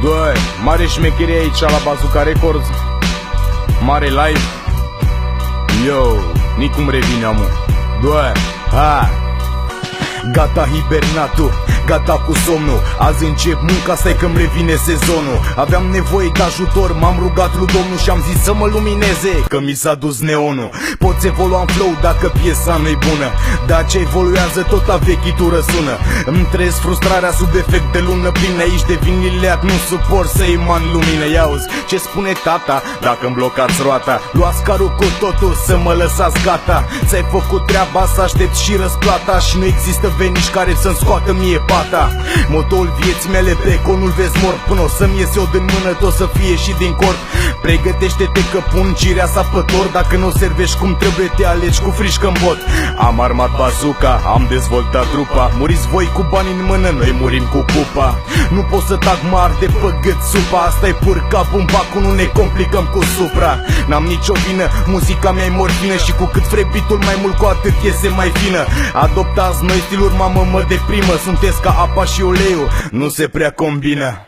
Doi, mare șmecherie aici la Bazooka Records. Mare live. Yo, nicum revine amu. Doi, ha. Gata hibernatul, gata cu somnul. Azi încep munca, stai că-mi revine sezonul. Aveam nevoie de ajutor, m-am rugat lui Domnul și am zis să mă lumineze, că mi s-a dus neonul. Poți evolua în flow dacă piesa nu-i bună, dar ce evoluează tot la vechitură sună. Îmi trăiesc frustrarea sub efect de lună plină. Aici devin lileac, nu suport să eman lumină. Ia-uzi ce spune tata dacă-mi blocați roata. Luați carul cu totul să mă lăsați gata. Ți-ai făcut treaba, să aștepți și răsplata. Și nu există veniși care să-mi scoată mie pata. Motoul vieții mele pe conul vezi mort. Până o să-mi ies eu din mână, tot să fie și din cort. Pregătește-te că pun cirea sapător. Dacă nu o servești cum trebuie, te alegi cu frișcă în bot. Am armat Bazooka, am dezvoltat trupa. Muriți voi cu bani în mână, noi murim cu pupa. Nu pot să tac mar de pe gât supa. Asta-i pur capul în bacul, nu ne complicăm cu supra. N-am nicio vină, muzica mea e morfină. Și cu cât frei beat-ul mai mult, cu atât iese mai fină. Adoptați noi stiluri, mamă, mă deprimă. Sunteți ca apa și uleiul, nu se prea combină.